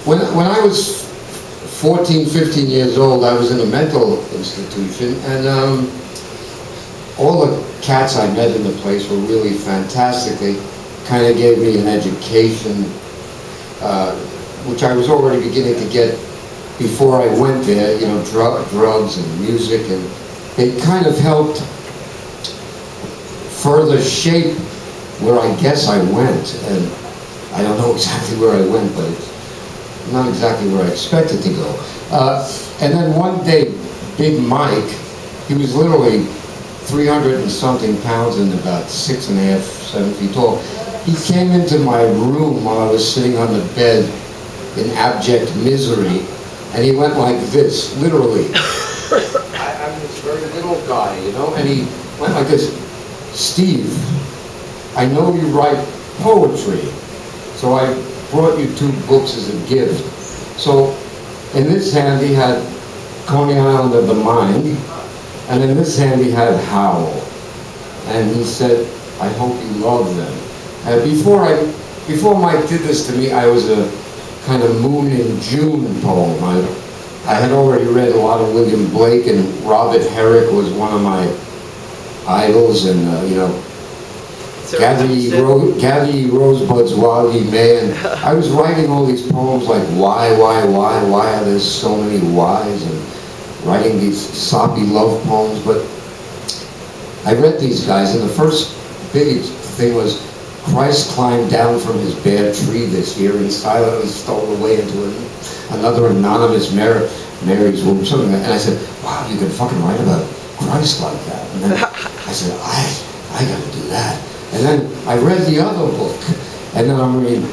When I was 14, 15 years old, I was in a mental institution, and all the cats I met in the place were really fantastic. They kind of gave me an education, which I was already beginning to get before I went there, you know, drugs and music, and they kind of helped further shape where I guess I went. And I don't know exactly where I went, but it's not exactly where I expected to go. And then one day, Big Mike, he was literally 300 and something pounds and about 6.5, 7 feet tall. He came into my room while I was sitting on the bed in abject misery, and he went like this, literally. I'm this very little guy, you know, and he went like this. Steve, I know you write poetry, so I brought you 2 books as a gift. So in this hand he had Coney Island of the Mind, and in this hand he had Howl. And he said, I hope you love them. And before Mike did this to me, I was a kind of Moon in June poem. I had already read a lot of William Blake, and Robert Herrick was one of my idols, and you know, gather ye rosebuds while ye may, and I was writing all these poems like why are there so many whys, and writing these soppy love poems. But I read these guys, and the first big thing was Christ climbed down from his bare tree this year and silently stole away into another anonymous Mary's womb, something like that. And I said, wow, you can fucking write about Christ like that. And then I said, I gotta do that. And then I read the other book, and then I'm reading,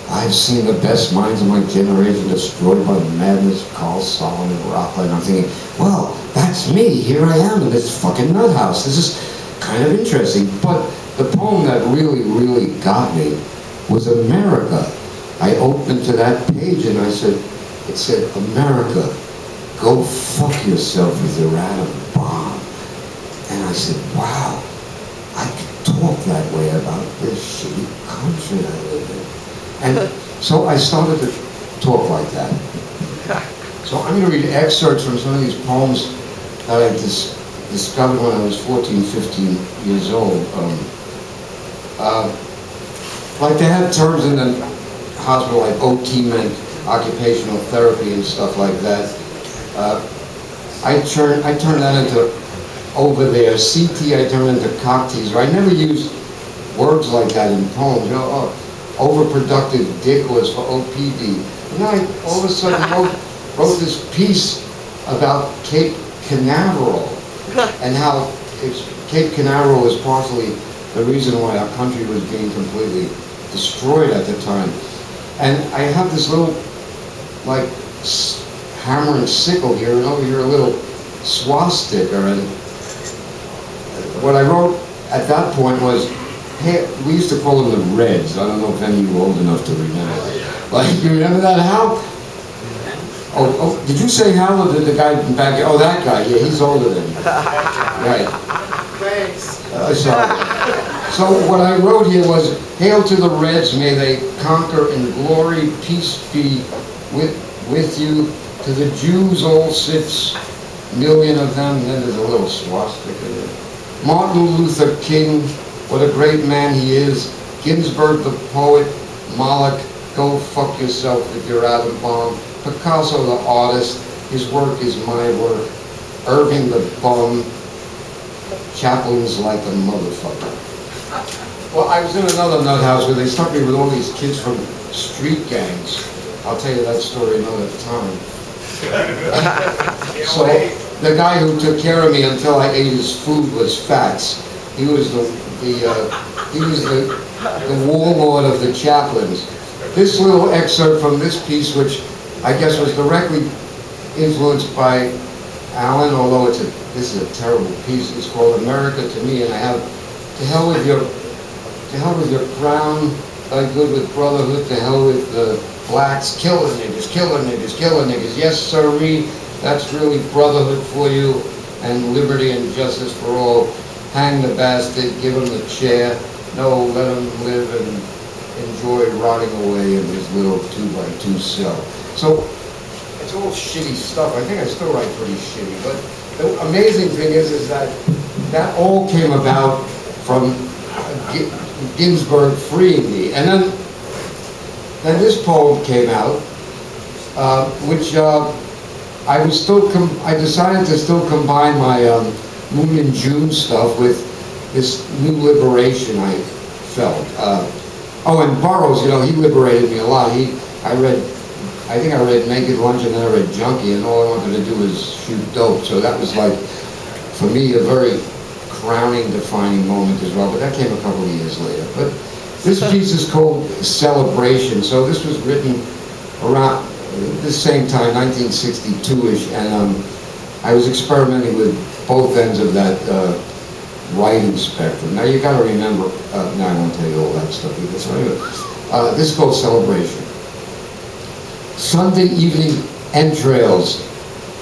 I've seen the best minds of my generation destroyed by the madness of Carl Solomon Rockwell. And I'm thinking, well, that's me. Here I am in this fucking nut house. This is kind of interesting. But the poem that really, really got me was America. I opened to that page and it said, America, go fuck yourself with your atom bomb. And I said, wow, I can talk that way about this shitty country I live in. And so I started to talk like that. So I'm going to read excerpts from some of these poems that I discovered when I was 14, 15 years old. Like they had terms in the hospital like OT meant occupational therapy and stuff like that. I turned that into over there. CT I turned into cock teaser. I never used words like that in poems. You know, overproductive dick was for OPD. And then I all of a sudden wrote this piece about Cape Canaveral and how Cape Canaveral was partially the reason why our country was being completely destroyed at the time. And I have this little, like, hammer and sickle here, and over here a little swastika. And what I wrote at that point was, hey, we used to call them the Reds. I don't know if any of you are old enough to remember. Like, you remember that, Hal? Oh, did you say Hal, or did the guy back here? Oh, that guy, yeah, he's older than you. Right. Thanks. Sorry. So what I wrote here was, hail to the Reds, may they conquer in glory, peace be with you. To the Jews, all 6 million of them, and then there's a little swastika there. Martin Luther King, what a great man he is. Ginsberg the poet, Moloch, go fuck yourself with your atom bomb. Picasso the artist, his work is my work. Irving the bum, Chaplin's like a motherfucker. Well, I was in another nut house where they stuck me with all these kids from street gangs. I'll tell you that story another time. So the guy who took care of me until I ate his food was Fats. He was the warlord of the chaplains. This little excerpt from this piece, which I guess was directly influenced by Allen, although this is a terrible piece. It's called America to Me, and I have to hell with your crown, thy good with brotherhood, to hell with the blacks, killing niggas, killing niggas, killing niggas. Yes, sirree, that's really brotherhood for you, and liberty and justice for all. Hang the bastard, give him the chair. No, let him live and enjoy rotting away in his little 2x2 cell. So it's all shitty stuff. I think I still write pretty shitty, but the amazing thing is that that all came about from Ginsberg freeing me. And then this poem came out, which I decided to still combine my Moon and June stuff with this new liberation I felt. Oh, and Burroughs, he liberated me a lot. I think I read Naked Lunch and then I read Junkie, and all I wanted to do was shoot dope. So that was like, for me, a very crowning, defining moment as well. But that came a couple of years later. But this piece is called Celebration. So this was written around this same time, 1962-ish, and I was experimenting with both ends of that writing spectrum. Now you got to remember, now I won't tell you all that stuff either. So anyway, this is called Celebration. Sunday evening entrails,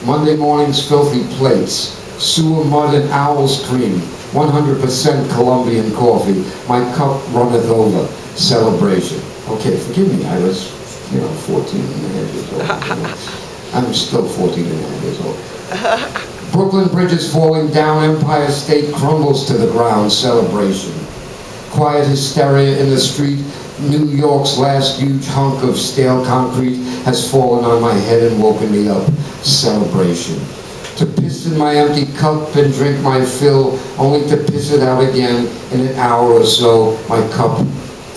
Monday morning's filthy plates, sewer mud and owl's cream, 100% Colombian coffee, my cup runneth over, celebration. Okay, forgive me, I was, 14 and a half years old. I'm still 14 and a half years old. Brooklyn Bridge is falling down, Empire State crumbles to the ground, celebration. Quiet hysteria in the street, New York's last huge hunk of stale concrete has fallen on my head and woken me up, celebration. To piss in my empty cup and drink my fill, only to piss it out again in an hour or so, my cup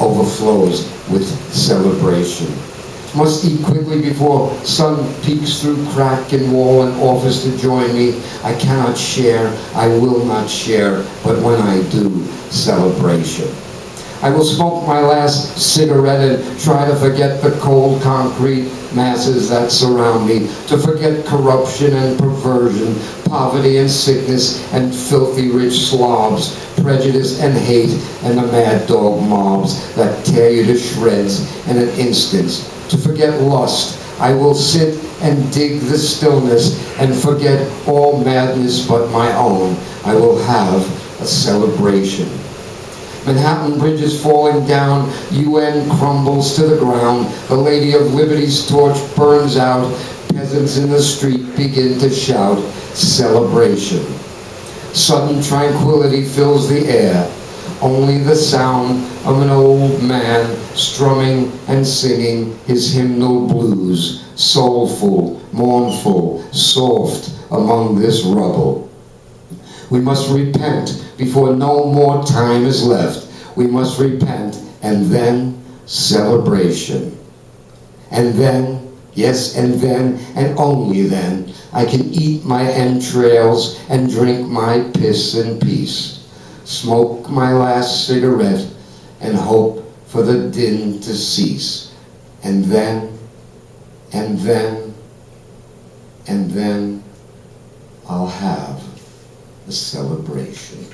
overflows with celebration. Must eat quickly before sun peeks through crack in wall and offers to join me. I cannot share, I will not share, but when I do, celebration. I will smoke my last cigarette and try to forget the cold concrete masses that surround me, to forget corruption and perversion, poverty and sickness and filthy rich slobs, prejudice and hate and the mad dog mobs that tear you to shreds in an instant. To forget lust, I will sit and dig the stillness and forget all madness but my own. I will have a celebration. Manhattan Bridge is falling down, UN crumbles to the ground, the Lady of Liberty's torch burns out, peasants in the street begin to shout, celebration. Sudden tranquility fills the air, only the sound of an old man strumming and singing his hymnal blues, soulful, mournful, soft among this rubble. We must repent before no more time is left. We must repent and then celebration. And then, yes, and then, and only then, I can eat my entrails and drink my piss in peace, smoke my last cigarette and hope for the din to cease. And then, and then, and then I'll have a celebration.